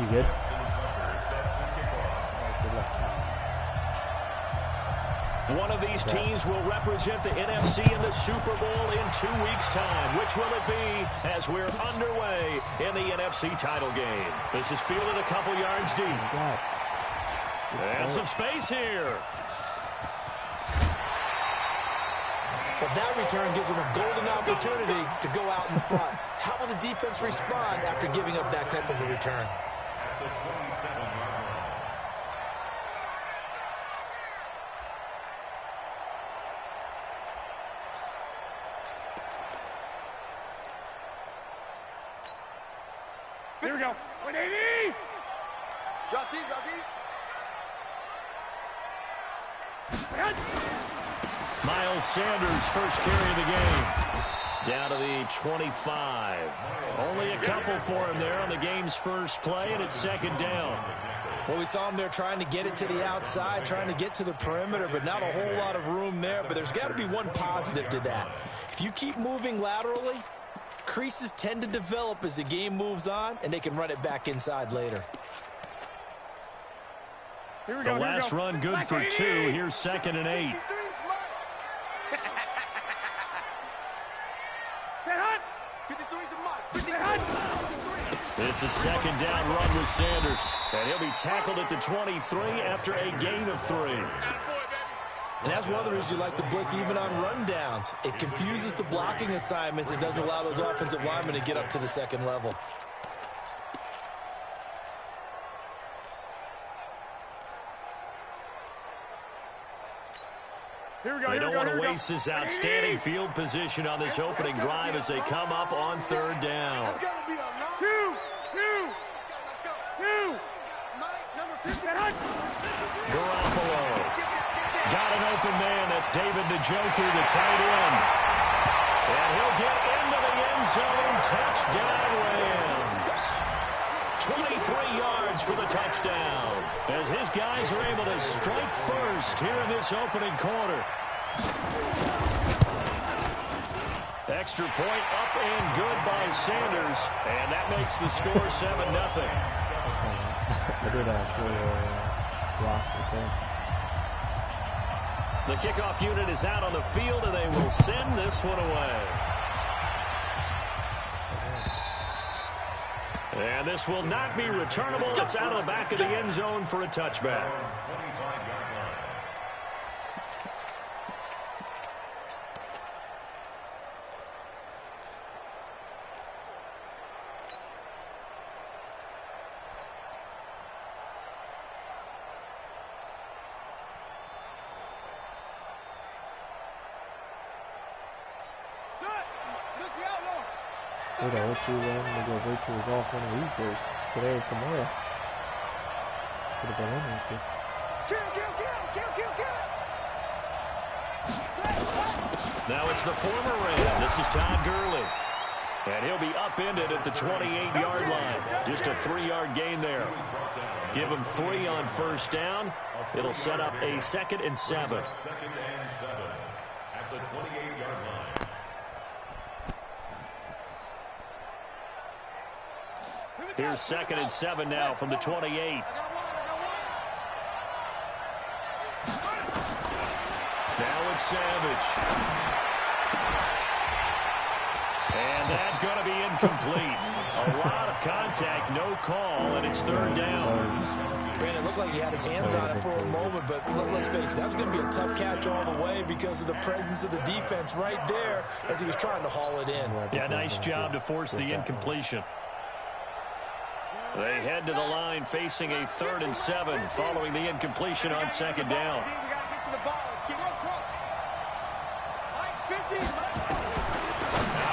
You good? One of these teams will represent the NFC in the Super Bowl in 2 weeks' time. Which will it be as we're underway in the NFC title game? This is fielded a couple yards deep. And some space here. But that return gives them a golden opportunity to go out in front. How will the defense respond after giving up that type of a return? Here we go. 180. Drop deep, drop deep. Miles Sanders, first carry of the game. Down to the 25. Only a couple for him there on the game's first play, and it's second down. Well, we saw him there trying to get it to the outside, trying to get to the perimeter, but not a whole lot of room there. But there's got to be one positive to that. If you keep moving laterally, creases tend to develop as the game moves on, and they can run it back inside later. The last run good for 2. Here's 2nd and 8. It's a second down run with Sanders. And he'll be tackled at the 23 after a gain of 3. And that's one of the reasons you like to blitz even on rundowns. It confuses the blocking assignments. It doesn't allow those offensive linemen to get up to the second level. They don't want to waste this outstanding field position on this opening drive as they come up on 3rd down. Garoppolo. Got an open man. That's David Njoku, the tight end. And he'll get into the end zone. Touchdown, Rams. 23 yards for the touchdown. As his guys are able to strike first here in this opening quarter. Extra point up and good by Sanders. And that makes the score 7-0. I did actually block the thing. The kickoff unit is out on the field, and they will send this one away. And this will not be returnable. It's out of the back of the end zone for a touchback. Dude, I'll let you to go virtual golf one of these days. Today or tomorrow. Could have been in with you. Now it's the former Ram. This is Todd Gurley. And he'll be upended at the 28-yard line. Just a 3-yard gain there. Give him 3 on first down. It'll set up a 2nd and 7. At the 28-yard line. Here's 2nd and 7 now from the 28. Now it's Savage. And that's going to be incomplete. A lot of contact, no call, and it's 3rd down. Brandon, it looked like he had his hands on it for a moment, but let's face it, that was going to be a tough catch all the way because of the presence of the defense right there as he was trying to haul it in. Yeah, nice job to force the incompletion. They head to the line facing a 3rd and 7 following the incompletion on 2nd down. Out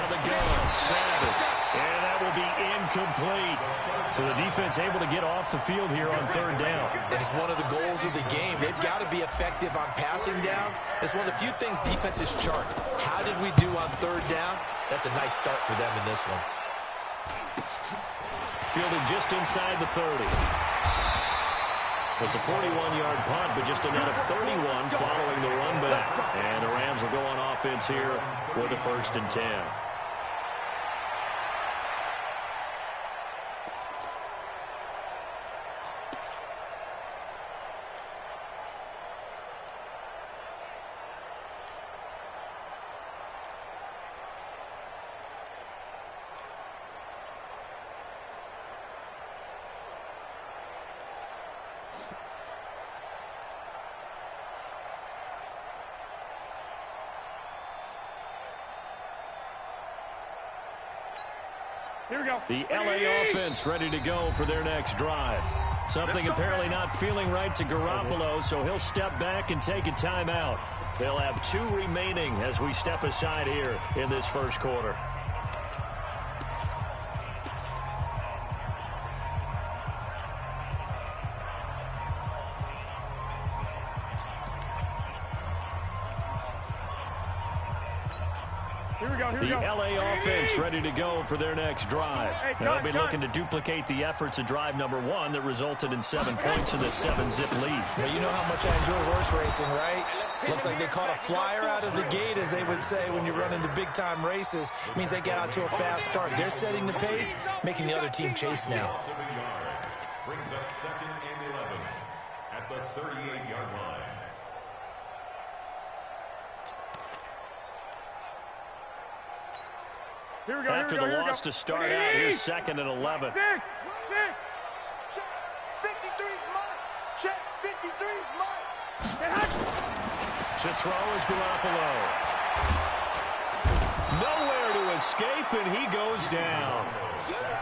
of the gun, Savage. And that will be incomplete. So the defense able to get off the field here on 3rd down. And it's one of the goals of the game. They've got to be effective on passing downs. It's one of the few things defenses chart. How did we do on 3rd down? That's a nice start for them in this one. Fielded just inside the 30. It's a 41-yard punt, but just a net of 31 following the run back. And the Rams will go on offense here with a 1st and 10. Here we go. The LA offense ready to go for their next drive. Something apparently not feeling right to Garoppolo, so he'll step back and take a timeout. They'll have 2 remaining as we step aside here in this first quarter. The LA offense ready to go for their next drive. They'll be looking to duplicate the efforts of drive number 1 that resulted in 7 points in the 7-zip lead. Well, you know how much I enjoy horse racing, right? Looks like they caught a flyer out of the gate, as they would say when you're running the big-time races. It means they get out to a fast start. They're setting the pace, making the other team chase now. Brings up 2nd and 11 at the 38-yard line. After the loss to start out, here's 2nd and 11. Check 53's mine. Check 53's mine. To throw is Garoppolo. Nowhere to escape, and he goes down.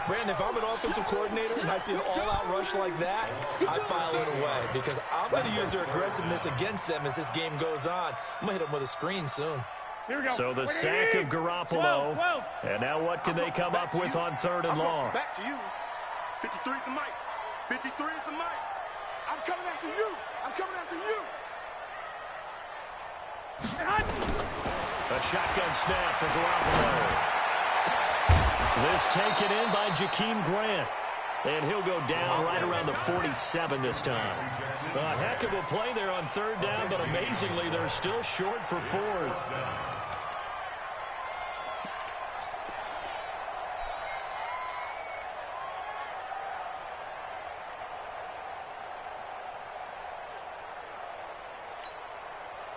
Brandon, if I'm an offensive coordinator and I see an all-out rush like that, I file it away because I'm going to use their aggressiveness against them as this game goes on. I'm going to hit them with a screen soon. So the sack of Garoppolo, and now what can they come up with on 3rd and long? Back to you. 53's the mic. 53's the mic. I'm coming after you. I'm coming after you. A shotgun snap for Garoppolo. This taken in by Jakeem Grant. And he'll go down right around the 47 this time. A heck of a play there on 3rd down, but amazingly, they're still short for 4th.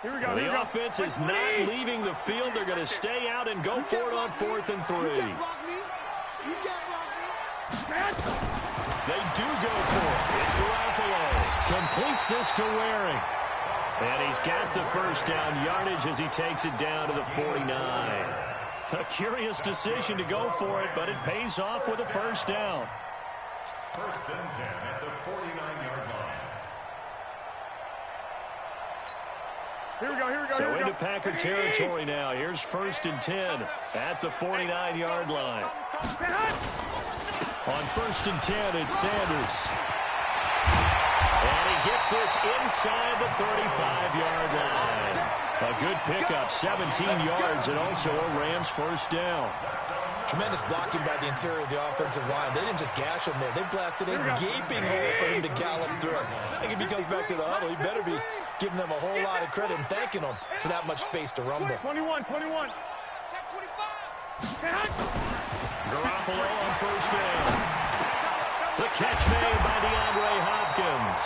The offense is not leaving the field. They're going to stay out and go for it on 4th and 3. You can't block me. You can't block me. They do go for it. It's Garoppolo. Completes this to Waring. And he's got the first down yardage as he takes it down to the 49. A curious decision to go for it, but it pays off with a first down. 1st and 10 at the 49-yard line. So into Packer territory now. Here's 1st and 10 at the 49-yard line. On 1st and 10, it's Sanders. And he gets this inside the 35-yard line. A good pickup, 17 yards, and also a Rams first down. Tremendous blocking by the interior of the offensive line. They didn't just gash him there. They blasted a gaping hole for him to gallop through. I think if he comes back to the huddle, he better be giving them a whole lot of credit and thanking them for that much space to rumble. 21. Check 25. Garoppolo on first down. The catch made by DeAndre Hopkins.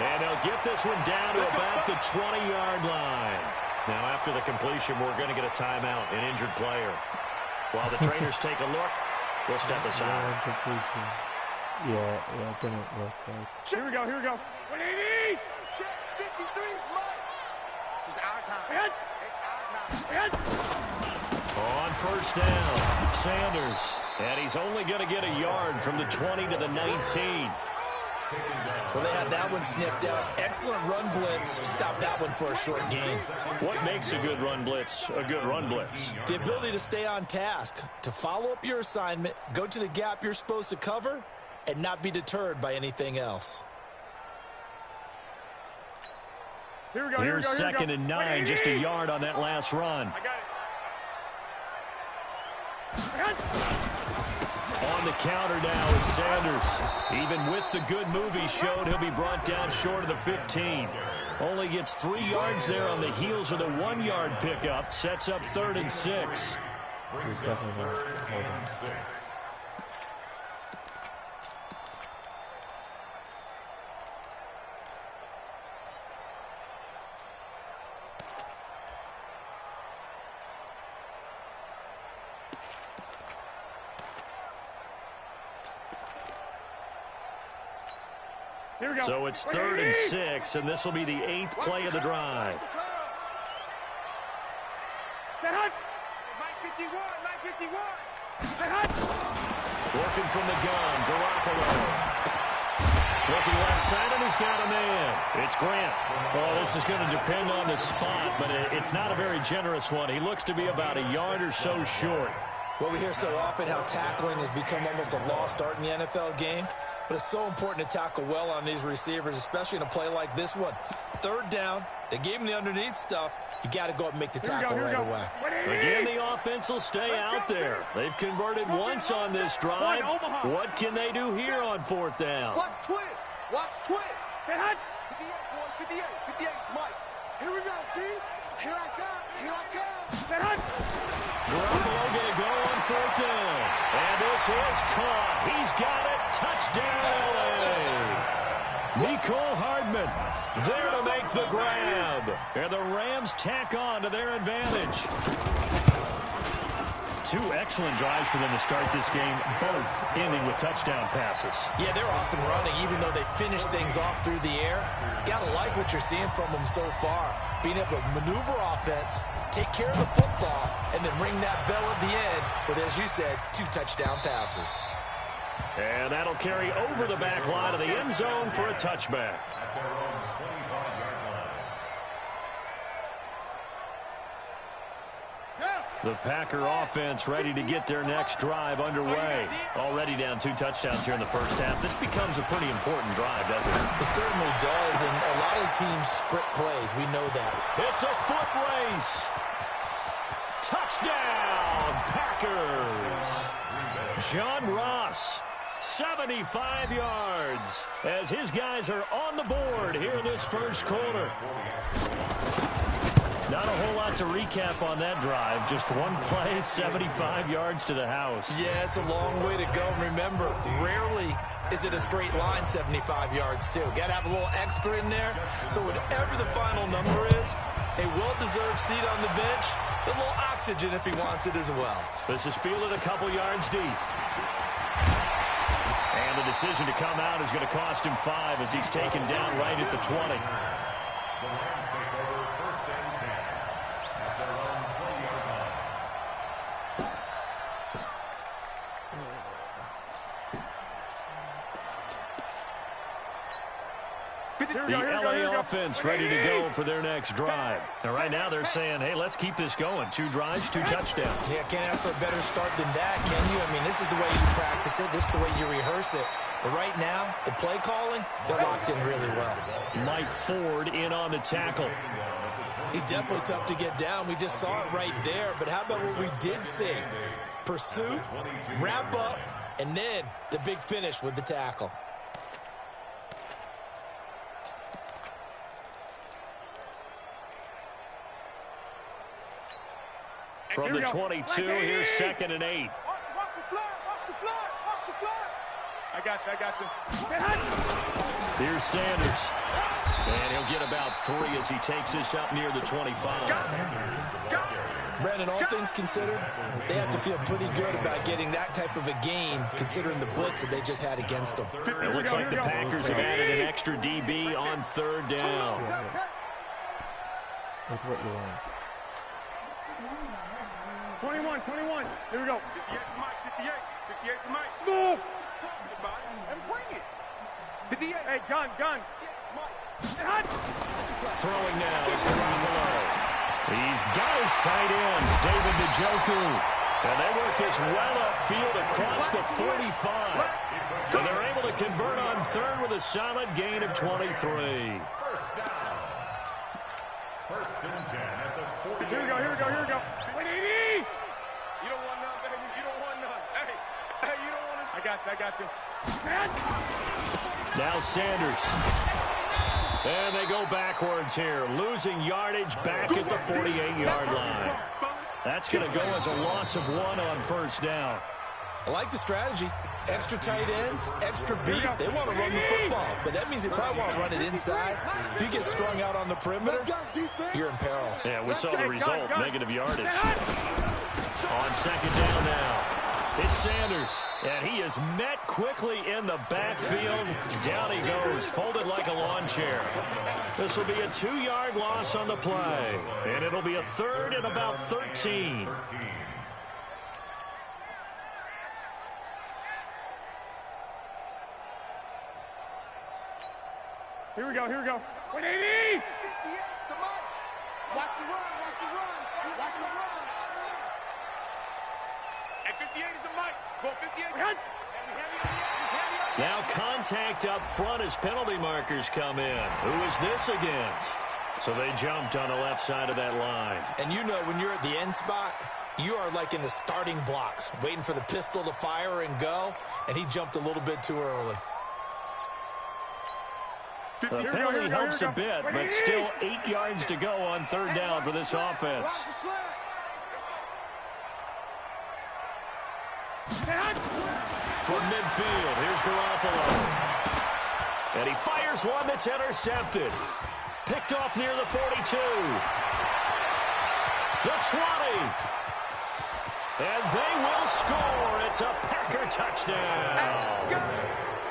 And they'll get this one down to about the 20-yard line. Now, after the completion, we're going to get a timeout, an injured player. While the trainers take a look, we'll step aside. Yeah, it didn't work right. Here we go. 180. Check 53's mine. It's our time. It's our time. On first down, Sanders. And he's only going to get a yard from the 20 to the 19. Well, they had that one sniffed out. Excellent run blitz. Stop that one for a short gain. What makes a good run blitz a good run blitz? The ability to stay on task, to follow up your assignment, go to the gap you're supposed to cover, and not be deterred by anything else. Here's 2nd and 9, just a yard on that last run. I got it. On the counter now, it's Sanders. Even with the good move he showed, he'll be brought down short of the 15. Only gets 3 yards there on the heels of the 1-yard pickup. Sets up 3rd and 6. He's definitely not holding. Here we go. So it's 3rd and 6, and this will be the 8th play of the drive. Set hut. Mike 51, Mike 51. Set hut. Working from the gun, Garoppolo. Looking left side, and he's got a man. It's Grant. Well, this is going to depend on the spot, but it's not a very generous one. He looks to be about a yard or so short. Well, we hear so often how tackling has become almost a lost art in the NFL game, but it's so important to tackle well on these receivers, especially in a play like this one. Third down, they gave him the underneath stuff. You got to go up and make the tackle right away. Again, the offense will stay out there. They've converted once on this drive. What can they do here on fourth down? Watch twist. Watch twist. 58, 58, Mike. Here we go, T. Here I come. Here I come. Garoppolo going to go on fourth down. And this is caught. He's got it. Touchdown, LA. Mecole Hardman there to make the grab. And the Rams tack on to their advantage. Two excellent drives for them to start this game, both ending with touchdown passes. Yeah, they're off and running, even though they finish things off through the air. Got to like what you're seeing from them so far. Being able to maneuver offense, take care of the football, and then ring that bell at the end with, as you said, 2 touchdown passes. And that'll carry over the back line of the end zone for a touchback. The Packer offense ready to get their next drive underway. Already down 2 touchdowns here in the first half. This becomes a pretty important drive, doesn't it? It certainly does, and a lot of teams script plays. We know that. It's a foot race. Touchdown, Packers. John Ross, 75 yards, as his guys are on the board here in this first quarter. Not a whole lot to recap on that drive. Just one play, 75 yards to the house. Yeah, it's a long way to go. And remember, rarely is it a straight line 75 yards, too. Got to have a little extra in there. So whatever the final number is, a well-deserved seat on the bench, a little oxygen if he wants it as well. This is fielded a couple yards deep. And the decision to come out is going to cost him 5 as he's taken down right at the 20. The LA offense ready to go for their next drive. Now, right now they're saying, hey, let's keep this going. 2 drives, 2 touchdowns. Yeah, can't ask for a better start than that, can you? I mean, this is the way you practice it. This is the way you rehearse it. But right now, the play calling, they're locked in really well. Mike Ford in on the tackle. He's definitely tough to get down. We just saw it right there. But how about what we did see? Pursuit, wrap up, and then the big finish with the tackle. From the 22, here's 2nd and 8. Watch the flag. Watch the flag. Watch the flag. I got you. Here's Sanders. And he'll get about 3 as he takes this up near the 25. Brandon, all things considered, they have to feel pretty good about getting that type of a gain, considering the blitz that they just had against them. It looks like the Packers have added an extra DB on 3rd down. Look what you want. 21. Here we go. 58 to Mike. 58 to Mike. Smooth. Talking about it and bring it. 58. Hey, gun. Throwing now is Garoppolo. He's got his tight end, David Njoku. And they work this well upfield across the 45. And they're able to convert on 3rd with a solid gain of 23. First down. 1st and 10 at the 40. Here we go. 180. You don't want none, baby. You don't want none. Hey, you don't want to. I got you. Now Sanders. And they go backwards here, losing yardage back at the 48-yard line. That's going to go as a loss of 1 on 1st down. I like the strategy. Extra tight ends, extra beef. They want to run the football, but that means they probably want to run it inside. If you get strung out on the perimeter, you're in peril. Yeah, we saw the result, negative yardage. On 2nd down now, it's Sanders, and he is met quickly in the backfield. Down he goes, folded like a lawn chair. This will be a 2-yard loss on the play, and it'll be a 3rd and about 13. Here we go. 180! 58, the mic. Watch the run. Watch the run. At 58 is the mic. Go 58. Now contact up front as penalty markers come in. Who is this against? So they jumped on the left side of that line. And you know when you're at the end spot, you are like in the starting blocks, waiting for the pistol to fire and go, and he jumped a little bit too early. The penalty helps a bit, but still 8 yards to go on third down for this offense. From midfield, here's Garoppolo. And he fires one that's intercepted. Picked off near the 42. The 20. And they will score. It's a Packer touchdown.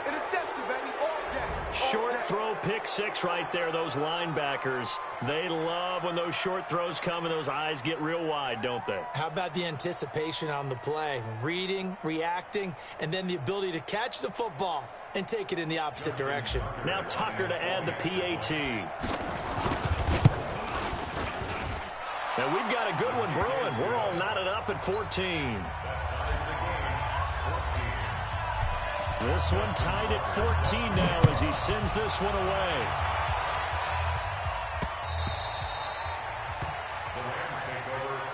Interception, baby. All day. Short throw, pick six right there. Those linebackers, they love when those short throws come and those eyes get real wide, don't they? How about the anticipation on the play? Reading, reacting, and then the ability to catch the football and take it in the opposite direction. Now Tucker to add the PAT. And we've got a good one brewing. We're all knotted up at 14. This one tied at 14 now as he sends this one away.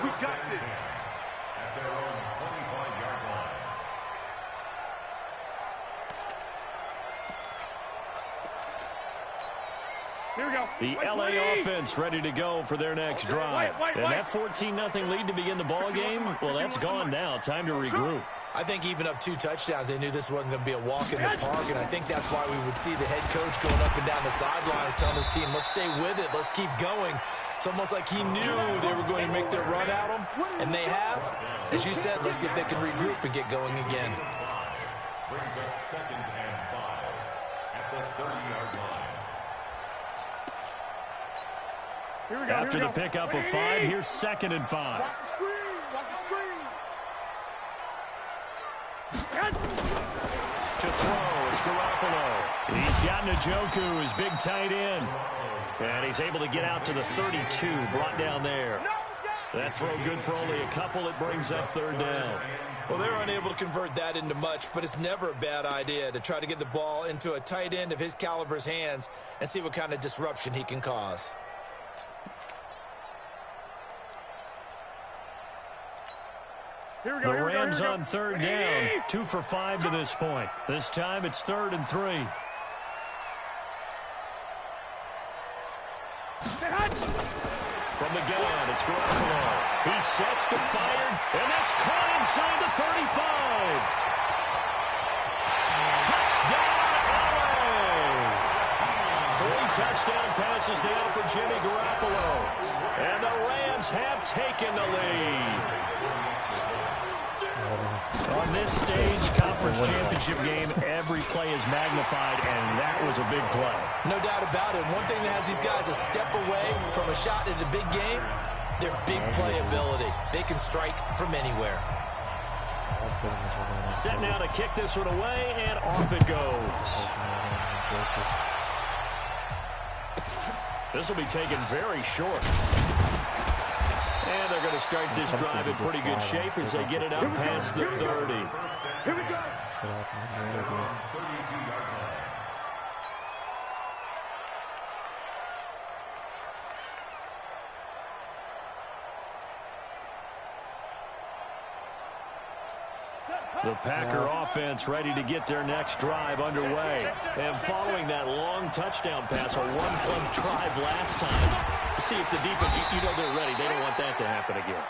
We got this. At their own 25-yard line. Here we go. The LA offense ready to go for their next drive. And that 14-0 lead to begin the ball game, well, that's gone now. Time to regroup. I think even up 2 touchdowns, they knew this wasn't going to be a walk in the park, and I think that's why we would see the head coach going up and down the sidelines telling his team, let's stay with it, let's keep going. It's almost like he knew they were going to make their run at him, and they have. As you said, let's see if they can regroup and get going again. Brings up 2nd and 5 at the 30-yard line. Here we go. After the pickup of 5, here's 2nd and 5. Watch the screen. Watch the screen. To throw, it's Garoppolo. He's got Njoku, his big tight end. And he's able to get out to the 32, brought down there. That throw good for only a couple. It brings up third down. Well, they're unable to convert that into much, but it's never a bad idea to try to get the ball into a tight end of his caliber's hands and see what kind of disruption he can cause. Here we go. The Rams on third down, 2 for 5 to this point. This time it's 3rd and 3. From the gun, it's Garoppolo. He sets to fire, and that's caught inside the 35. Touchdown, LA! 3 touchdown passes now for Jimmy Garoppolo. And the Rams have taken the lead. On this stage, conference championship game, every play is magnified, and that was a big play. No doubt about it. One thing that has these guys a step away from a shot in the big game, their big playability. They can strike from anywhere. Set now to kick this one away, and off it goes. This will be taken very short. And they're going to start this drive in pretty good shape as they get it up past the 30. Here we go. The Packer offense ready to get their next drive underway. And following that long touchdown pass, a one-play drive last time, see if the defense, you know they're ready. They don't want that to happen again.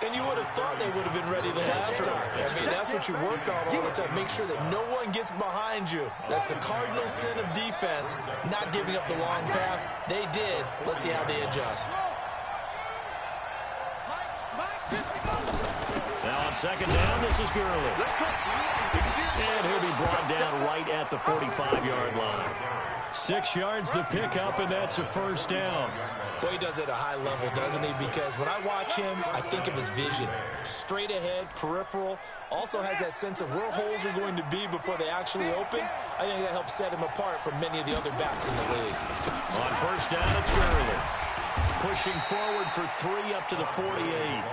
And you would have thought they would have been ready the last time. I mean, that's what you work on all the time. Make sure that no one gets behind you. That's the cardinal sin of defense, not giving up the long pass. They did. Let's see how they adjust. Now on second down, this is Gurley. And he'll be brought down right at the 45-yard line. 6 yards the pickup, and that's a first down. Boy, he does it at a high level, doesn't he? Because when I watch him, I think of his vision. Straight ahead, peripheral. Also has that sense of where holes are going to be before they actually open. I think that helps set him apart from many of the other backs in the league. On first down, it's Gurley. Pushing forward for 3 up to the 48.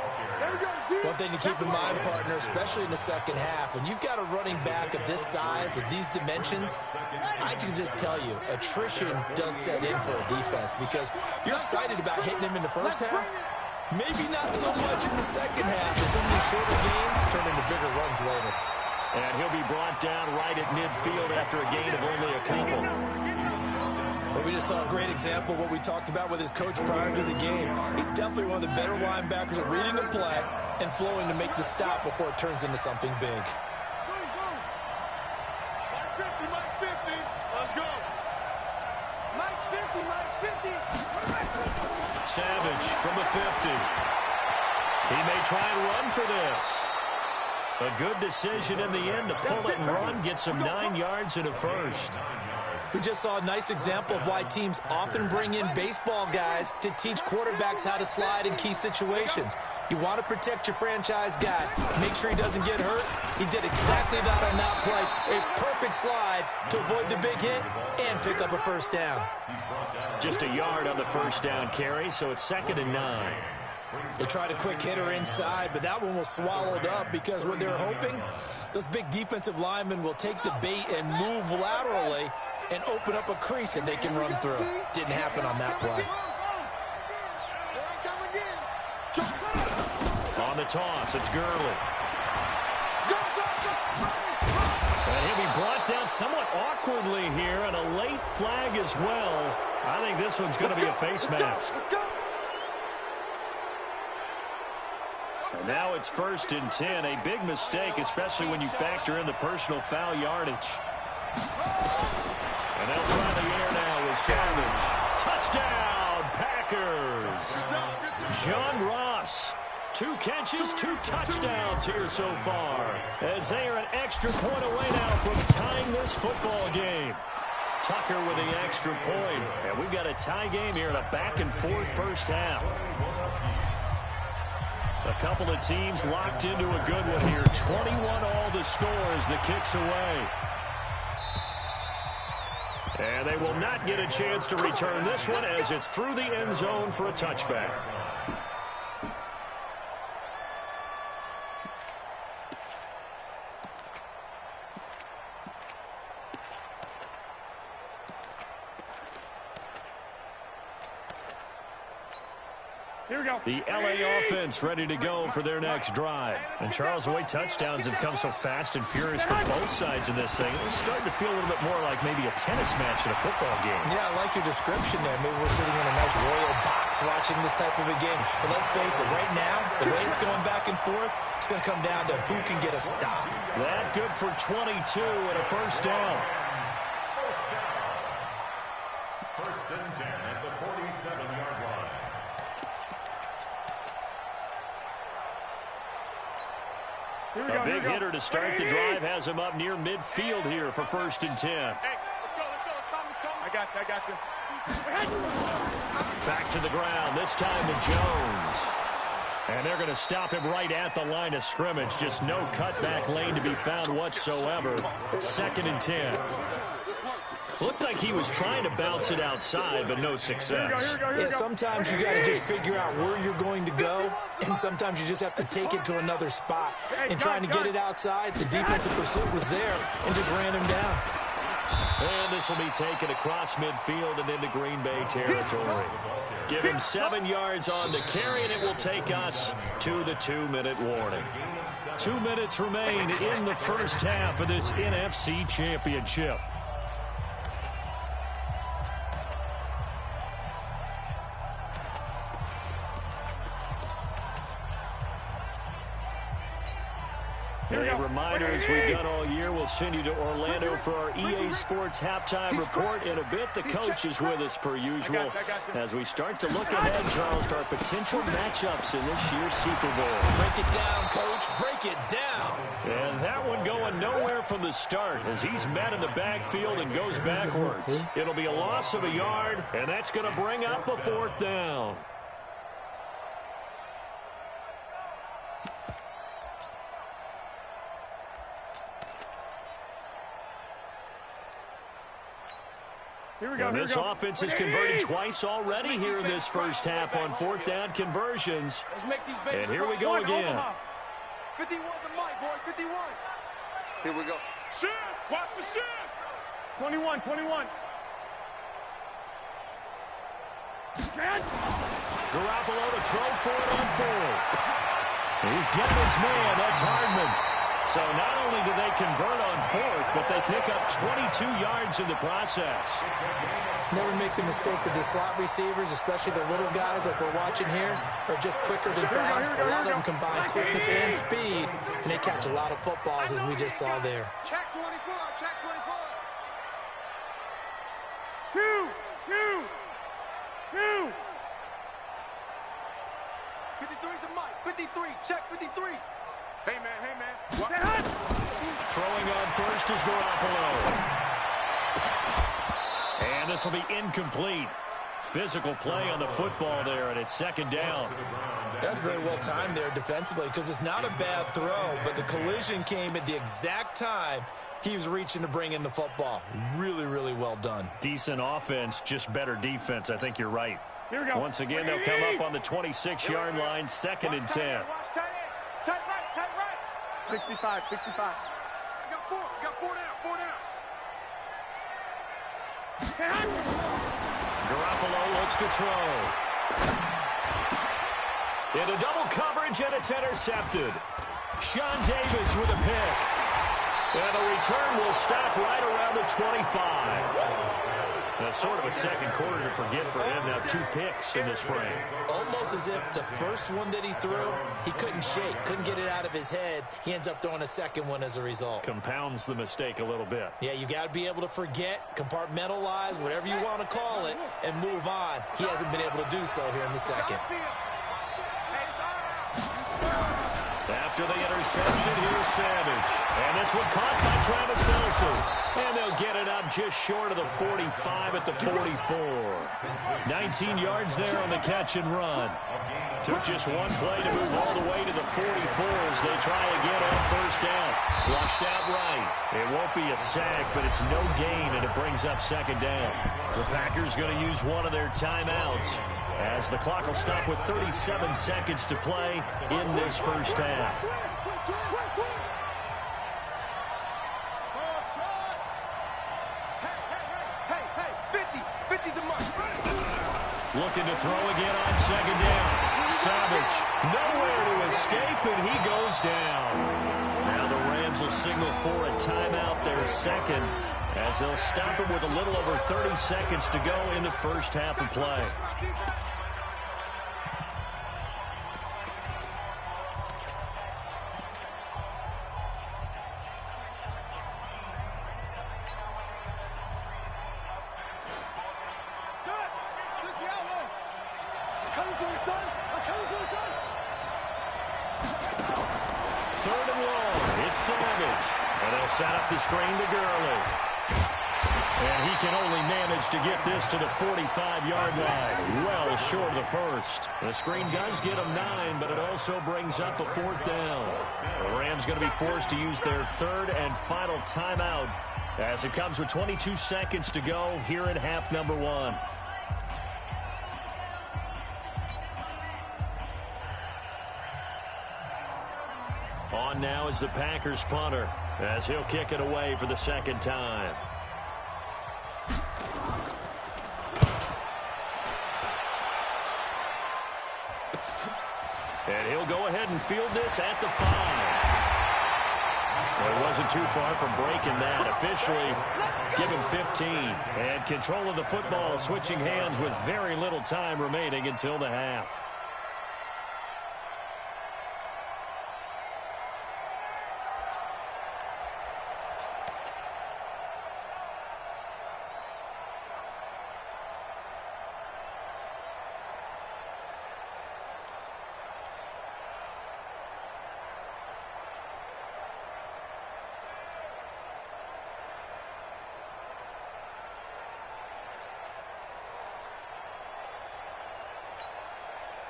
One thing to keep in mind, partner, especially in the second half, when you've got a running back of this size, of these dimensions, I can just tell you, attrition does set in for a defense because you're excited about hitting him in the first half. Maybe not so much in the second half, as some of these shorter gains turn into bigger runs later. And he'll be brought down right at midfield after a gain of only a couple. But we just saw a great example of what we talked about with his coach prior to the game. He's definitely one of the better linebackers at reading a play and flowing to make the stop before it turns into something big. Mike 50. Let's go. Mike's 50. Savage from the 50. He may try and run for this. A good decision in the end to pull it and run, gets him 9 yards and a first. We just saw a nice example of why teams often bring in baseball guys to teach quarterbacks how to slide in key situations. You want to protect your franchise guy. Make sure he doesn't get hurt. He did exactly that on that play. A perfect slide to avoid the big hit and pick up a first down. Just a yard on the first down carry, so it's 2nd and 9. They tried a quick hitter inside, but that one was swallowed up because what they're hoping, those big defensive linemen will take the bait and move laterally and open up a crease that they can run through. Didn't happen on that play. On the toss, it's Gurley. And he'll be brought down somewhat awkwardly here, and a late flag as well. I think this one's going to be a face mask. And now it's 1st and 10. A big mistake, especially when you factor in the personal foul yardage. And they'll try the air now with Savage. Touchdown, Packers. John Ross. 2 catches, 2 touchdowns here so far, as they are an extra point away now from tying this football game. Tucker with the extra point. And we've got a tie game here in a back-and-forth first half. A couple of teams locked into a good one here. 21 all the scores, the kicks away. And they will not get a chance to return this one as it's through the end zone for a touchback. Here we go. The LA offense ready to go for their next drive. And Charles, the way touchdowns have come so fast and furious for both sides in this thing, it's starting to feel a little bit more like maybe a tennis match in a football game. Yeah, I like your description there. Maybe we're sitting in a nice royal box watching this type of a game. But let's face it, right now, the way it's going back and forth, it's going to come down to who can get a stop. That good for 22 and a first down. First and 10 at the 47-yard line. A big hitter to start the drive has him up near midfield here for 1st and 10. Hey, let's go. I got you. Back to the ground, this time to Jones. And they're going to stop him right at the line of scrimmage. Just no cutback lane to be found whatsoever. 2nd and 10. Looked like he was trying to bounce it outside, but no success. Yeah, sometimes you got to just figure out where you're going to go, and sometimes you just have to take it to another spot. And trying to get it outside, the defensive pursuit was there and just ran him down. And this will be taken across midfield and into Green Bay territory. Give him 7 yards on the carry, and it will take us to the 2-minute warning. 2 minutes remain in the first half of this NFC Championship. Here A reminder, as we've done all year, we'll send you to Orlando for our EA Sports halftime report in a bit. The coach is with us per usual as we start to look ahead, Charles, to our potential matchups in this year's Super Bowl. Break it down, Coach. Break it down. And that one going nowhere from the start as he's met in the backfield and goes backwards. It'll be a loss of a yard, and that's going to bring up a 4th down. Here we go. And Here we this go. offense has converted twice already here in this first half on 4th down conversions. Let's make these And here we go again. 51 the mic, boy. 51. Here we go. Shift. Watch the shift. 21. Garoppolo to throw for it on 4th. He's getting his man. That's Hardman. So not only do they convert on 4th, but they pick up 22 yards in the process. Never make the mistake that the slot receivers, especially the little guys like we're watching here, are just quicker than fast. A lot of them combine quickness and speed, and they catch a lot of footballs, as we just saw there. Check 24. Check 24. 2. 53's the mic. 53. Check 53. Hey, man. Throwing on first is Garoppolo. And this will be incomplete. Physical play on the football there, and it's 2nd down. That's very well timed there defensively because it's not a bad throw, but the collision came at the exact time he was reaching to bring in the football. Really, really well done. Decent offense, just better defense. I think you're right. Here we go. Once again, they'll come up on the 26-yard line, 2nd and 10. Watch tight end. Tight right. 65. You got 4. You got 4 down. 4 down. Garoppolo looks to throw. Into double coverage, and it's intercepted. Sean Davis with a pick. And the return will stop right around the 25. That's sort of a second quarter to forget for him. Now 2 picks in this frame. Almost as if the first one that he threw, he couldn't shake, couldn't get it out of his head. He ends up throwing a second one as a result. Compounds the mistake a little bit. Yeah, you got to be able to forget, compartmentalize, whatever you want to call it, and move on. He hasn't been able to do so here in the second. After the interception, here's Savage. And this one caught by Travis Kelce. And they'll get it up just short of the 45 at the 44. 19 yards there on the catch and run. Took just one play to move all the way to the 44 as they try again on 1st down. Flushed out right. It won't be a sack, but it's no gain, and it brings up 2nd down. The Packers going to use one of their timeouts as the clock will stop with 37 seconds to play in this first half. Looking to throw again on 2nd down. Savage, nowhere to escape, and he goes down. Now the Rams will signal for a timeout, their 2nd, as they'll stop him with a little over 30 seconds to go in the first half of play. Set up the screen to Gurley. And he can only manage to get this to the 45-yard line. Well short of the first. The screen does get him 9, but it also brings up a 4th down. The Rams going to be forced to use their 3rd and final timeout as it comes with 22 seconds to go here in half number 1. On now is the Packers punter as he'll kick it away for the 2nd time. And he'll go ahead and field this at the 5. Well, it wasn't too far from breaking that. Officially, give him 15. And control of the football switching hands with very little time remaining until the half.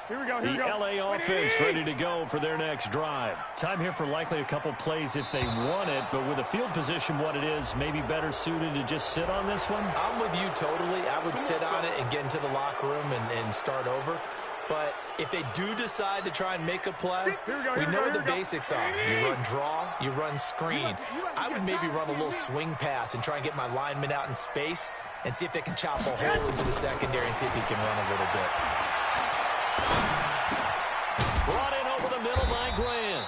Here we go. The LA offense ready to go for their next drive. Time here for likely a couple plays if they want it, but with the field position what it is, maybe better suited to just sit on this one? I'm with you totally. I would sit on it and get into the locker room and start over. But if they do decide to try and make a play, we know what the basics are. You run draw, you run screen. I would maybe run a little swing pass and try and get my lineman out in space and see if they can chop a hole into the secondary and see if he can run a little bit. Brought in over the middle by Graham.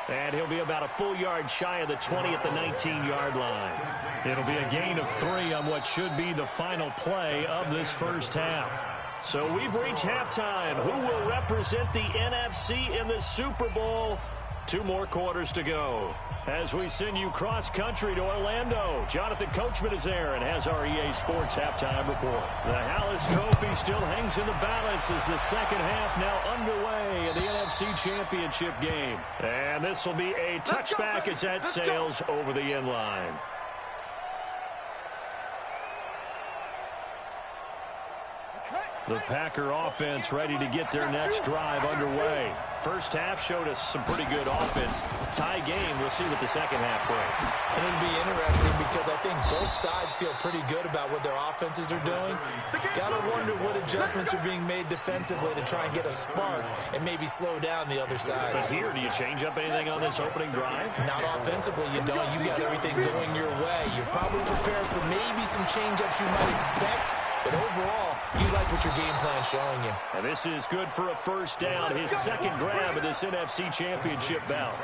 And he'll be about a full yard shy of the 20 at the 19-yard line. It'll be a gain of 3 on what should be the final play of this first half. So we've reached halftime. Who will represent the NFC in the Super Bowl? 2 more quarters to go. As we send you cross-country to Orlando, Jonathan Coachman is there and has our EA Sports halftime report. The Hallis Trophy still hangs in the balance as the second half now underway in the NFC Championship game. And this will be a touchback as that sails over the end line. The Packer offense ready to get their next drive underway. First half showed us some pretty good offense. Tie game, we'll see what the second half brings. And it'll be interesting because I think both sides feel pretty good about what their offenses are doing. Got to wonder what adjustments are being made defensively to try and get a spark and maybe slow down the other side. But here, do you change up anything on this opening drive? Not offensively, you don't. You got everything going your way. You're probably prepared for maybe some change-ups you might expect, but overall, you like what your game plan's showing you. And this is good for a first down, his second grab of this NFC Championship bout.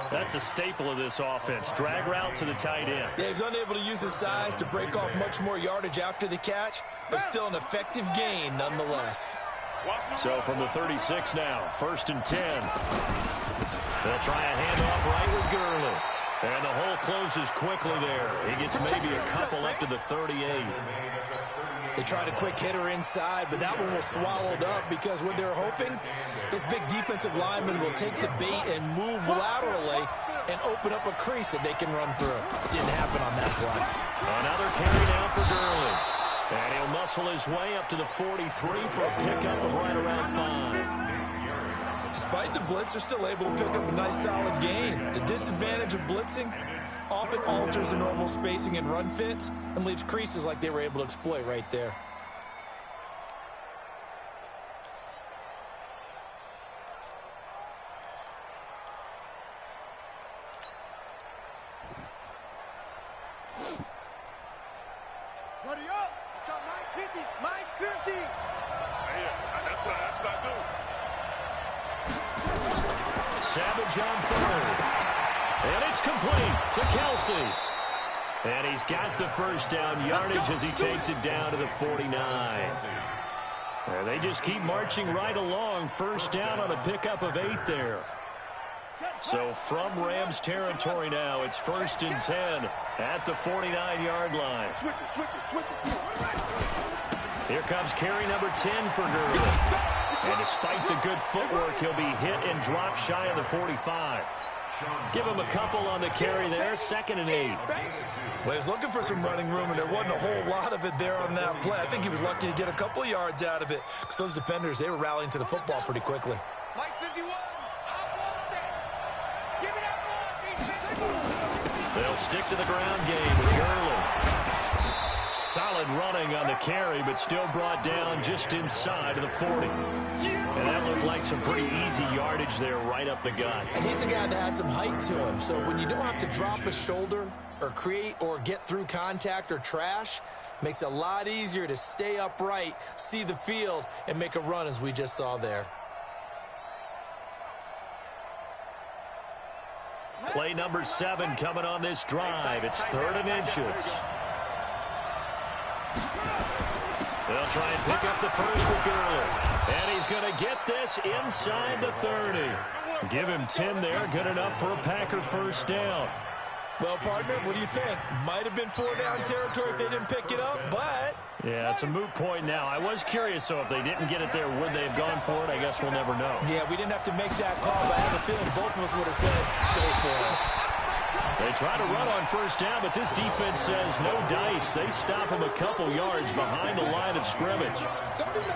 That's a staple of this offense. Drag route to the tight end. Yeah, he's unable to use his size to break off much more yardage after the catch, but still an effective gain nonetheless. So from the 36 now, 1st and 10. They'll try a handoff right with Gurley. And the hole closes quickly there. He gets maybe a couple up to the 38. They tried a quick hitter inside, but that one was swallowed up because what they're hoping, those big defensive linemen will take the bait and move laterally and open up a crease that they can run through. Didn't happen on that play. Another carry down for Gurley. And he'll muscle his way up to the 43 for a pickup of right around 5. Despite the blitz, they're still able to pick up a nice solid gain. The disadvantage of blitzing often alters the normal spacing and run fits and leaves creases like they were able to exploit right there. Buddy up! It's got 950! 950! That's not good. Savage on third. And it's complete to Kelsey. And he's got the first down yardage as he takes it down to the 49. And they just keep marching right along. First down on a pickup of 8 there. So from Rams territory now, it's 1st and 10 at the 49-yard line. Switch it. Here comes carry number 10 for Gurley. And despite the good footwork, he'll be hit and drop shy of the 45. Give him a couple on the carry there, 2nd and 8. Well, he was looking for some running room, and there wasn't a whole lot of it there on that play. I think he was lucky to get a couple of yards out of it because those defenders, they were rallying to the football pretty quickly. Mike 51! Give it up! They'll stick to the ground game with Gurley. Solid running on the carry, but still brought down just inside of the 40. And that looked like some pretty easy yardage there right up the gut. And he's a guy that has some height to him, so when you don't have to drop a shoulder or create or get through contact or trash, makes it a lot easier to stay upright, see the field, and make a run as we just saw there. Play number 7 coming on this drive. It's 3rd and inches. They'll try and pick up the first with Gurley. And he's going to get this inside the 30. Give him 10 there. Good enough for a Packer first down. Well, partner, what do you think? Might have been 4-down territory if they didn't pick it up, but... Yeah, it's a moot point now. I was curious, so if they didn't get it there, would they have gone for it? I guess we'll never know. Yeah, we didn't have to make that call, but I have a feeling both of us would have said, go for it. They try to run on first down, but this defense says no dice. They stop him a couple yards behind the line of scrimmage.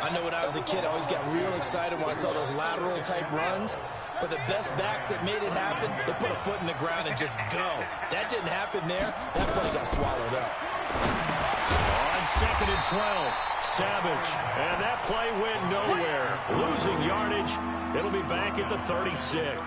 I know when I was a kid, I always got real excited when I saw those lateral-type runs. But the best backs that made it happen, they put a foot in the ground and just go. That didn't happen there. That play got swallowed up. On 2nd and 12, Savage. And that play went nowhere. Losing yardage. It'll be back at the 36.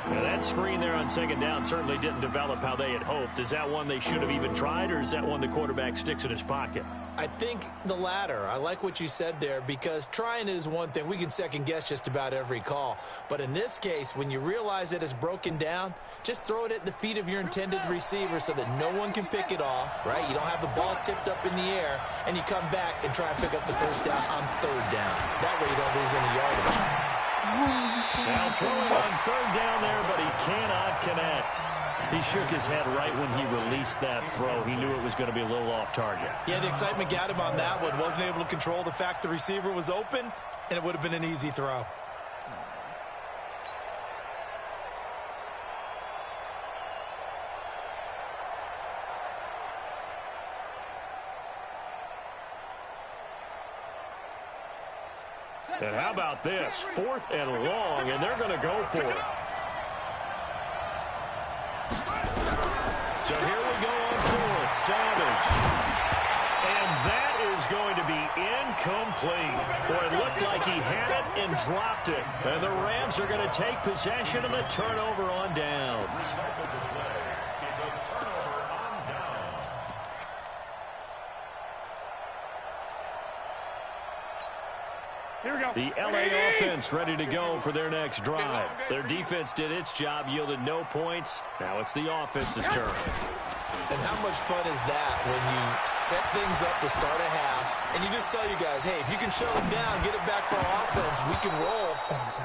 Now that screen there on 2nd down certainly didn't develop how they had hoped. Is that one they should have even tried, or is that one the quarterback sticks in his pocket? I think the latter. I like what you said there, because trying it is one thing. We can second-guess just about every call. But in this case, when you realize that it's broken down, just throw it at the feet of your intended receiver so that no one can pick it off, right? You don't have the ball tipped up in the air, and you come back and try and pick up the first down on 3rd down. That way you don't lose any yardage. Now throwing on 3rd down there, but he cannot connect. He shook his head right when he released that throw. He knew it was going to be a little off target. Yeah, the excitement got him on that one. Wasn't able to control the fact the receiver was open, and it would have been an easy throw. And how about this? 4th and long, and they're going to go for it. So here we go on 4th. Savage. And that is going to be incomplete. Boy, it looked like he had it and dropped it. And the Rams are going to take possession of the turnover on downs. Here we go. The LA offense ready to go for their next drive. Their defense did its job, yielded no points. Now it's the offense's turn. And how much fun is that when you set things up to start a half, and you just tell you guys, hey, if you can shut them down, get it back for our offense, we can roll.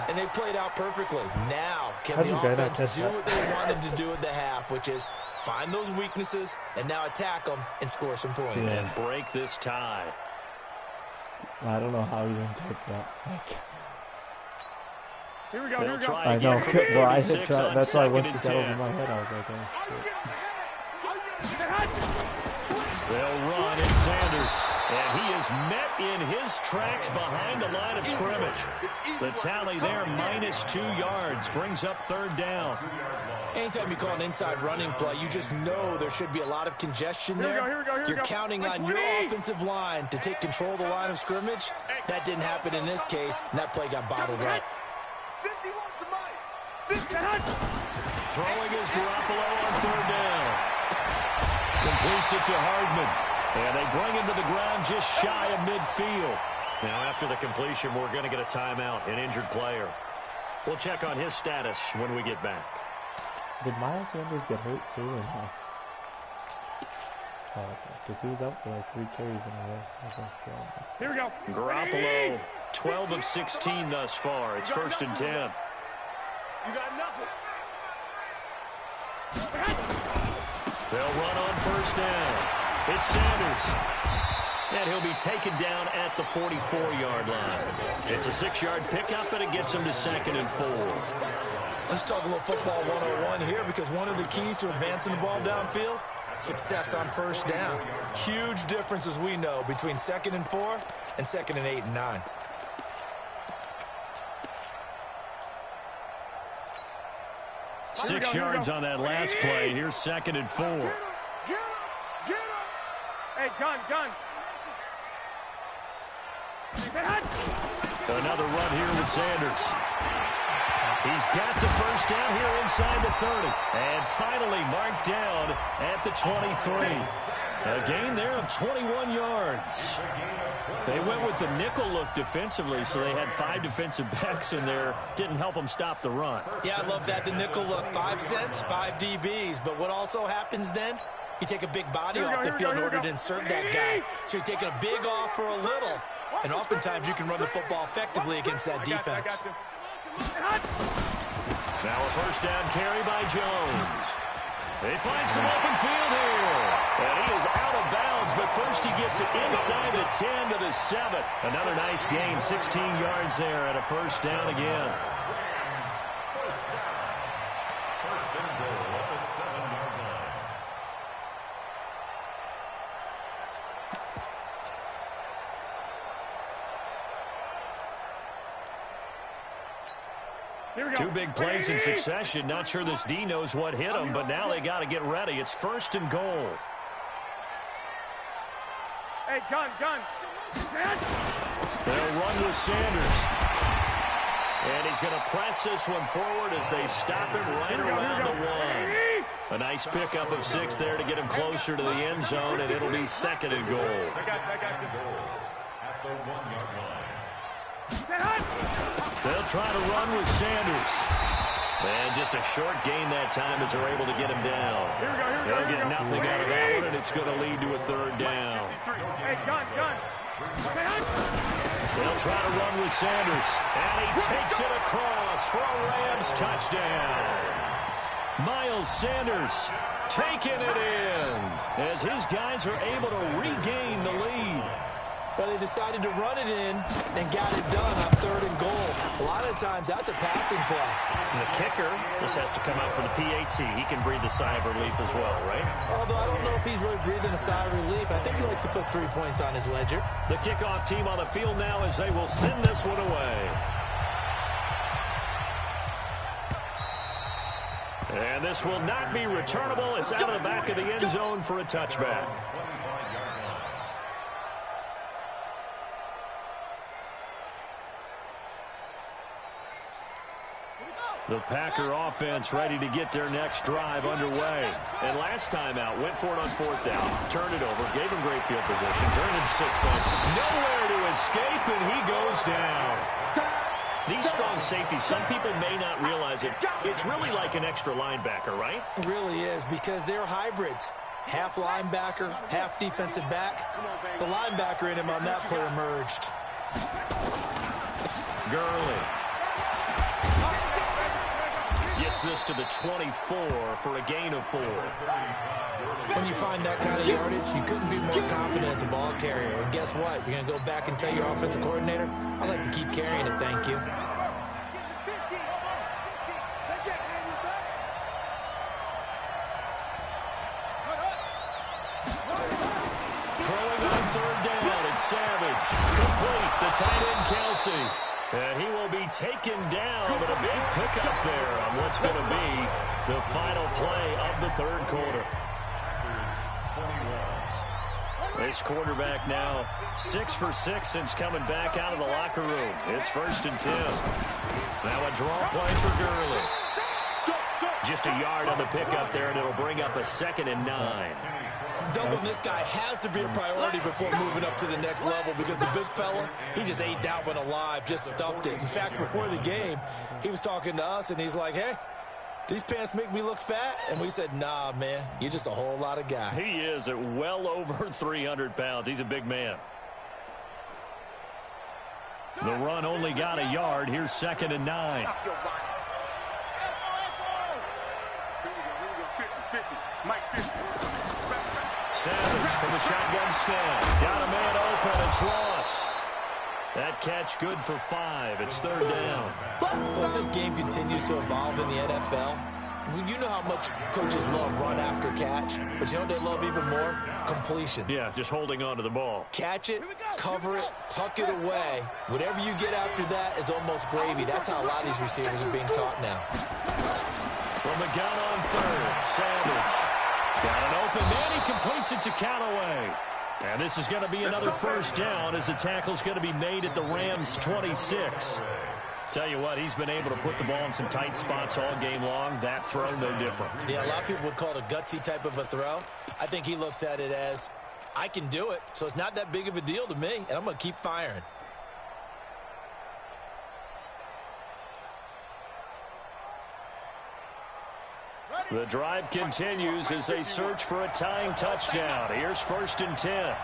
And they played out perfectly. Now, can the offense do what they wanted to do at the half, which is find those weaknesses and now attack them and score some points. And break this tie. I don't know how he didn't touch that. Here we go, here we go. I know, well, I hit try, that's why once you got over my head, I was like, oh, they'll run in Sanders, and he is met in his tracks behind the line of scrimmage. The tally there, -2 yards, brings up 3rd down. Anytime you call an inside running play, you just know there should be a lot of congestion there. Here we go. You're counting on your offensive line to take control of the line of scrimmage. That didn't happen in this case, and that play got bottled up. Throwing is Garoppolo on 3rd down. Completes it to Hardman. And they bring him to the ground just shy of midfield. Now after the completion, we're going to get a timeout, an injured player. We'll check on his status when we get back. did Miles Sanders get hurt too? Or no? Oh, okay. Because he was out for like 3 carries in a row. So I was like, yeah, here we go. Garoppolo, 12 of 16 thus far. It's 1st and 10. You got nothing. They'll run on 1st down. It's Sanders. And he'll be taken down at the 44-yard line. It's a 6-yard pickup, and it gets him to 2nd and 4. Let's talk a little football 101 here, because one of the keys to advancing the ball downfield, success on 1st down. Huge difference, as we know, between 2nd and 4 and 2nd and 8 and 9. Six yards on that last play. Here's 2nd and 4. Get him. Hey, gun. Another run here with Sanders. He's got the 1st down here inside the 30. And finally marked down at the 23. A gain there of 21 yards. They went with the nickel look defensively, so they had 5 defensive backs in there. Didn't help them stop the run. Yeah, I love that, the nickel look. 5 cents, 5 DBs. But what also happens then? You take a big body off the field in order to insert that guy. So you're taking a big off for a little. And oftentimes you can run the football effectively against that defense. Now a 1st down carry by Jones. They find some open field here. And he is out of bounds, but first he gets it inside the 10 to the 7. Another nice gain, 16 yards there and a 1st down again. First and goal at the 7. Here we go. Two big plays in Ready? succession. Not sure this D knows what hit him, but now they got to get ready. It's 1st and goal. Hey, gun. They'll run with Sanders. And he's going to press this one forward as they stop him right around the one. A nice pickup of 6 there to get him closer to the end zone, and it'll be 2nd and goal. I got the goal at the 1-yard line. They'll try to run with Sanders. And just a short gain that time as they're able to get him down. They'll get nothing out of that one, and it's going to lead to a 3rd down. Hey, gun. They'll try to run with Sanders. And he takes it across for a Rams touchdown. Miles Sanders taking it in as his guys are able to regain the lead. Well, they decided to run it in and got it done on 3rd and goal. A lot of times, that's a passing play. And the kicker just has to come out for the PAT. He can breathe a sigh of relief as well, right? Although I don't know if he's really breathing a sigh of relief. I think he likes to put 3 points on his ledger. The kickoff team on the field now as they will send this one away. And this will not be returnable. It's out of the back of the end zone for a touchback. The Packer offense ready to get their next drive underway. And last time out, went for it on 4th down, turned it over, gave him great field position, turned it into 6 points. Nowhere to escape, and he goes down. These strong safeties, some people may not realize it. It's really like an extra linebacker, right? It really is, because they're hybrids. Half linebacker, half defensive back. The linebacker in him on that play emerged. Gurley gets this to the 24 for a gain of 4. When you find that kind of yardage, you couldn't be more confident as a ball carrier. And guess what? You're going to go back and tell your offensive coordinator, I'd like to keep carrying it, thank you. Throwing on 3rd down, it's Savage. Complete, the tight end Kelsey. And he will be taken down, but a big pickup there on what's going to be the final play of the 3rd quarter. This quarterback now 6 for 6 since coming back out of the locker room. It's 1st and 10. Now a draw play for Gurley. Just a yard on the pickup there, and it'll bring up a 2nd and 9. Doubling this guy has to be a priority before moving up to the next level, because the big fella, he just ate that one alive, just stuffed it. In fact, before the game, he was talking to us, and he's like, hey, these pants make me look fat? And we said, nah, man, you're just a whole lot of guy. He is at well over 300 pounds. He's a big man. The run only got a yard. Here's 2nd and 9. Savage from the shotgun snap. Got a man open. It's Ross. That catch good for 5. It's 3rd down. Well, as this game continues to evolve in the NFL, you know how much coaches love run after catch, but you know what they love even more? Completions. Yeah, just holding on to the ball. Catch it, cover it, tuck it away. Whatever you get after that is almost gravy. That's how a lot of these receivers are being taught now. From the gun on 3rd, Savage. Got an open man. He completes it to Callaway. And this is going to be another 1st down as the tackle's going to be made at the Rams' 26. Tell you what, he's been able to put the ball in some tight spots all game long. That throw, no different. Yeah, a lot of people would call it a gutsy type of a throw. I think he looks at it as, I can do it, so it's not that big of a deal to me, and I'm going to keep firing. The drive continues as they search for a tying touchdown. Here's 1st and 10.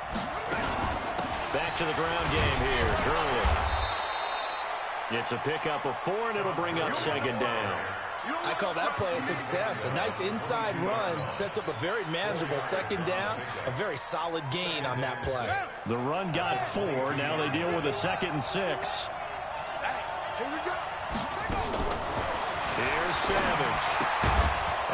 Back to the ground game here. Gurley. It's a pickup of 4, and it'll bring up 2nd down. I call that play a success. A nice inside run sets up a very manageable 2nd down. A very solid gain on that play. The run got 4. Now they deal with a 2nd and 6. Here's Savage.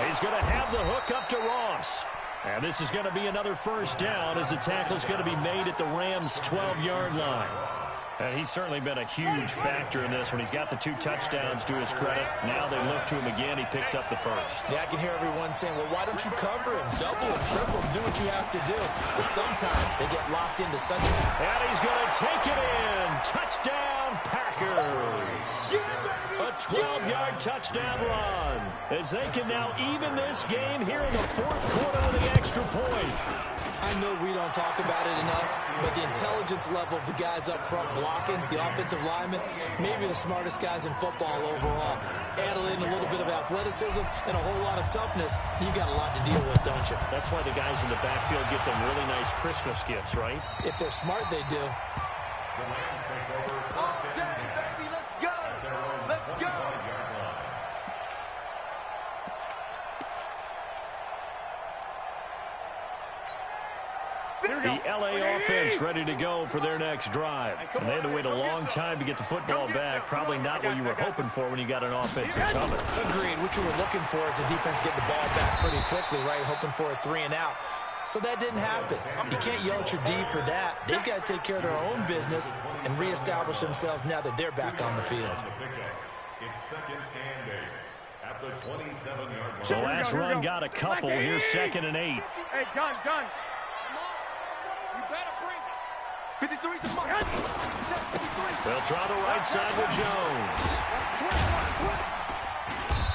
He's going to have the hook up to Ross. And this is going to be another 1st down as the tackle's going to be made at the Rams' 12-yard line. And he's certainly been a huge factor in this when he's got the 2 touchdowns to his credit. Now they look to him again. He picks up the first. Yeah, I can hear everyone saying, well, why don't you cover him? Double him, triple him, do what you have to do. But sometimes they get locked into such a... And he's going to take it in. Touchdown, Packers. A 12-yard touchdown run as they can now even this game here in the 4th quarter of the extra point. I know we don't talk about it enough, but the intelligence level of the guys up front blocking, the offensive linemen, maybe the smartest guys in football overall. Add in a little bit of athleticism and a whole lot of toughness, you got a lot to deal with, don't you? That's why the guys in the backfield get them really nice Christmas gifts, right? If they're smart, they do. The Rams take over first and 10. Baby, let's go. Let's go. The LA offense ready to go for their next drive. And they had to wait a long time to get the football back. Probably not what you were hoping for when you got an offense that's humming. Agreed. What you were looking for is the defense get the ball back pretty quickly, right? Hoping for a 3 and out. So that didn't happen. You can't yell at your D for that. They've got to take care of their own business and reestablish themselves now that they're back on the field. It's second and 8 at the 27-yard line. The last run got a couple. Here's 2nd and 8. Hey, gun. You better bring it. 53's the mark. Check 53. They'll try the right side with Jones.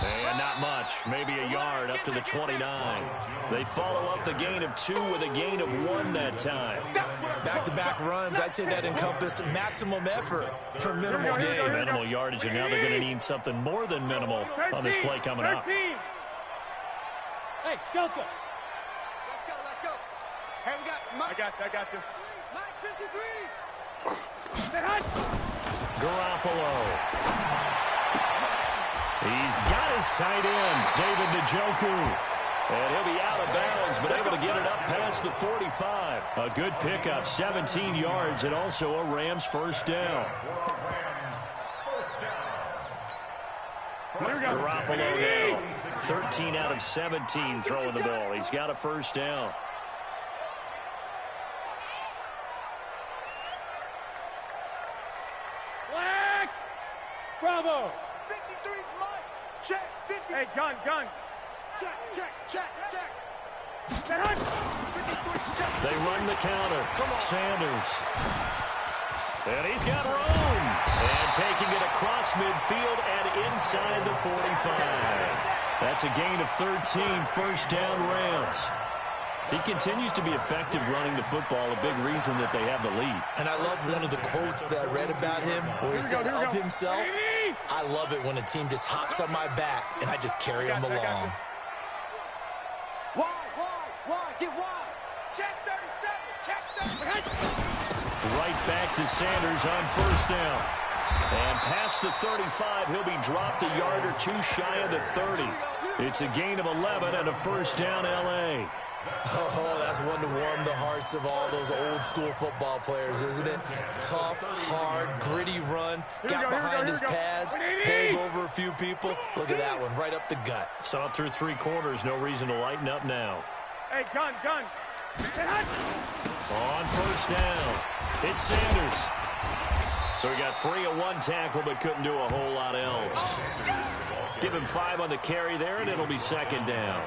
And not much. Maybe a yard up to the 29. They follow up the gain of 2 with a gain of 1 that time. Back-to-back runs, I'd say that encompassed maximum effort for minimal gain. Minimal yardage, and now they're going to need something more than minimal on this play coming up. 13. Hey, Delta. Let's go. Hey, we got Mike. I got you. Mike 53. Garoppolo. He's got his tight end, David Njoku. And he'll be out of bounds, but able to get it up past the 45. A good pickup, 17 yards, and also a Rams first down. Garoppolo now, 13 out of 17 throwing the ball. He's got a first down. Black. Bravo. 53's Mike. Check 50. Hey, gun. Check. 53, check. They run the counter. Sanders. And he's got room. And taking it across midfield and inside the 45. That's a gain of 13, first down Rams. He continues to be effective running the football, a big reason that they have the lead. And I love one of the quotes that I read about him where he said of himself, I love it when a team just hops on my back and I just carry them along. Why? Get wide. Check 37. Check 37. Right back to Sanders on first down. And past the 35, he'll be dropped a yard or 2 shy of the 30. It's a gain of 11 and a first down L.A. Oh, that's one to warm the hearts of all those old school football players, isn't it? Tough, hard, gritty run, got behind his pads, bowled over a few people. Look at that one, right up the gut. Saw it through 3 quarters, no reason to lighten up now. Hey, gun. On first down, it's Sanders. So he got free of 1 tackle, but couldn't do a whole lot else. Give him 5 on the carry there, and it'll be second down.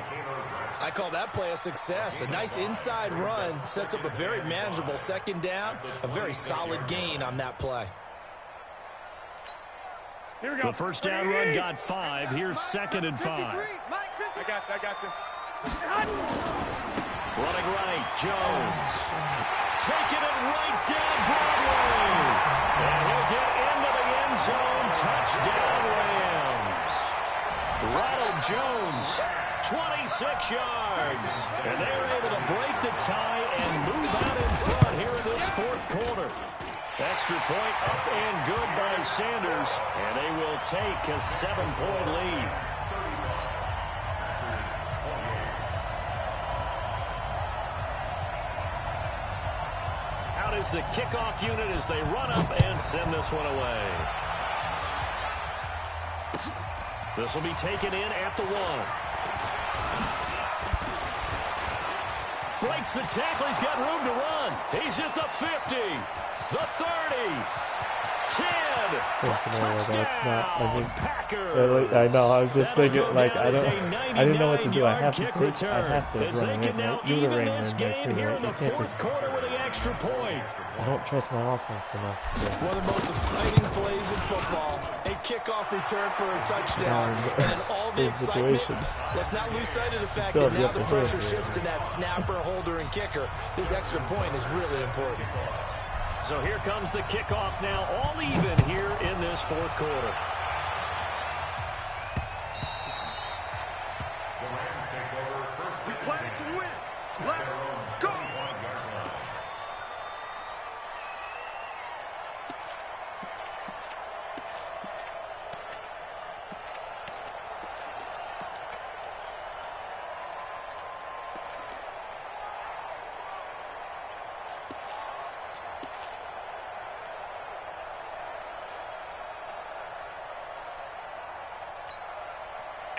I call that play a success. A nice inside run sets up a very manageable second down. A very solid gain on that play. Here we go. The first down run got 5. Here's 2nd and 5. I got you. Running right, Jones. Taking it right down Broadway. And he'll get into the end zone. Touchdown Rams. Ronald Jones, 26 yards. And they're able to break the tie and move out in front here in this 4th quarter. Extra point up and good by Sanders. And they will take a 7-point lead. Out is the kickoff unit as they run up and send this one away. This will be taken in at the 1. Breaks the tackle. He's got room to run. He's at the 50, the 30, That's not, I mean, Packers. I know, I was just That'll thinking, go like, down I as a didn't know what to do. I have to 99-yard take, kick I have to return as run they it can in, now right? You're the even rain this in there game too, here right? in the You can't fourth just, quarter with the extra point. I don't trust my offense enough. Yeah. One of the most exciting plays in football, a kickoff return for a touchdown. And in all the excitement, let's not lose sight of the fact that now the pressure shifts to that snapper, holder, and kicker. This extra point is really important. So here comes the kickoff now, all even here in this fourth quarter. We play to win. Let's go.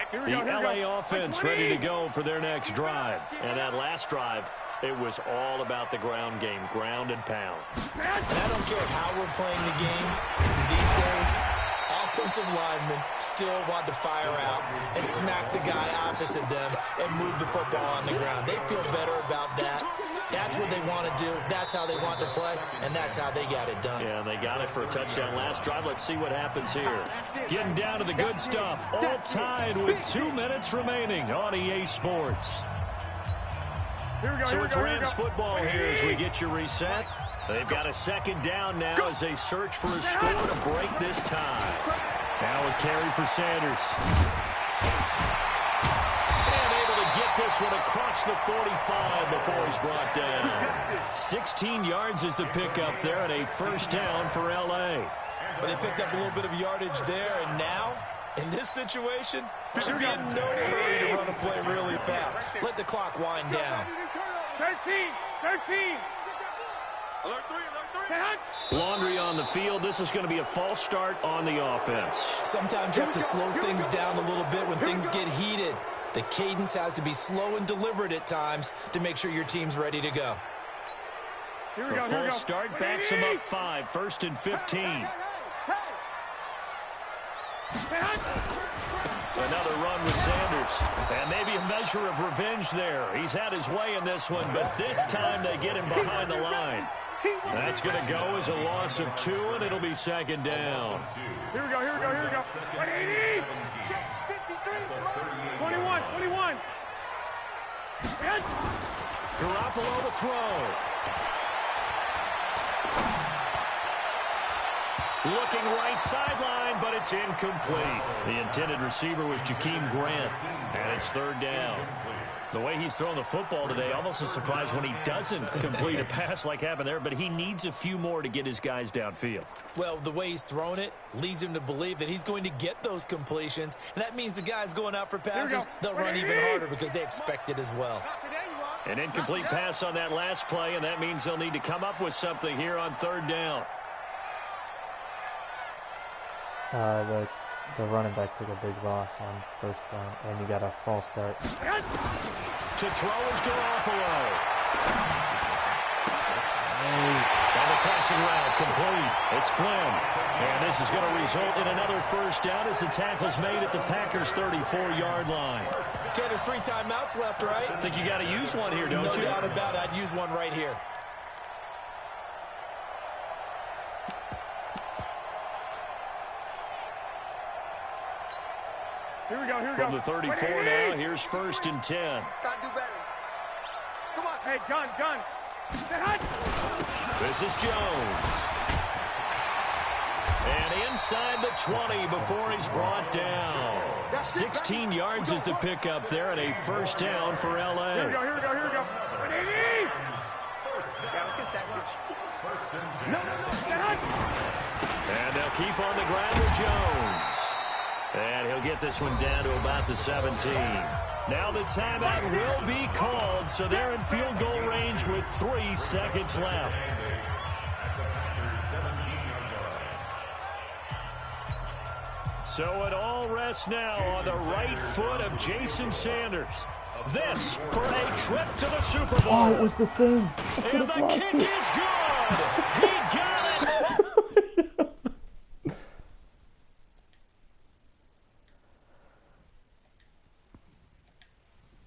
The LA offense ready to go for their next drive. And that last drive, it was all about the ground game, ground and pound. And I don't care how we're playing the game these days, offensive linemen still want to fire out and smack the guy opposite them and move the football on the ground. They feel better about that. That's what they want to do. That's how they want to play, and that's how they got it done. Yeah, they got it for a touchdown last drive. Let's see what happens here. Getting down to the good stuff. All tied with 2 minutes remaining on EA Sports. So it's Rams football here as we get you reset. They've got a second down now as they search for a score to break this tie. Now a carry for Sanders. And able to get this one across the 45 before he's brought down. 16 yards is the pickup there and a first down for L.A. But they picked up a little bit of yardage there, and now, in this situation, should be in no hurry to run a play really fast. Let the clock wind down. 13. Alert three. Laundry on the field. This is going to be a false start on the offense. Sometimes you have to slow things down a little bit when things get heated. The cadence has to be slow and deliberate at times to make sure your team's ready to go. The false start backs him up 5, 1st and 15. Another run with Sanders. And maybe a measure of revenge there. He's had his way in this one, but this time they get him behind the line. That's going to go as a loss of 2, and it'll be second down. Here we go. 180. 21. Garoppolo to throw. Looking right sideline, but it's incomplete. The intended receiver was Jakeem Grant, and it's third down. The way he's thrown the football today, almost a surprise when he doesn't complete a pass like happened there, but he needs a few more to get his guys downfield. Well, the way he's thrown it leads him to believe that he's going to get those completions, and that means the guys going out for passes, they'll run even harder because they expect it as well. An incomplete pass on that last play, and that means they'll need to come up with something here on third down. The running back took a big loss on first down, and you got a false start. To throw is Garoppolo. And the passing route complete. It's Flynn. And this is going to result in another first down as the tackle's made at the Packers' 34-yard line. Okay, there's 3 timeouts left, right? I think you got to use one here, don't you? No doubt about it. I'd use one right here. Here we go. From the 34 now, here's 1st and 10. Gotta do better. Come on. Hey, gun. This is Jones. And inside the 20 before he's brought down. 16 yards is the pickup there and a first down for L.A. Here we go. 180. Yeah, let's get sack lunch. No. And they'll keep on the ground with Jones. And he'll get this one down to about the 17. Now the timeout will be called, so they're in field goal range with 3 seconds left. So it all rests now on the right foot of Jason Sanders. This for a trip to the Super Bowl. Oh, it was the thing. And the kick is good. He got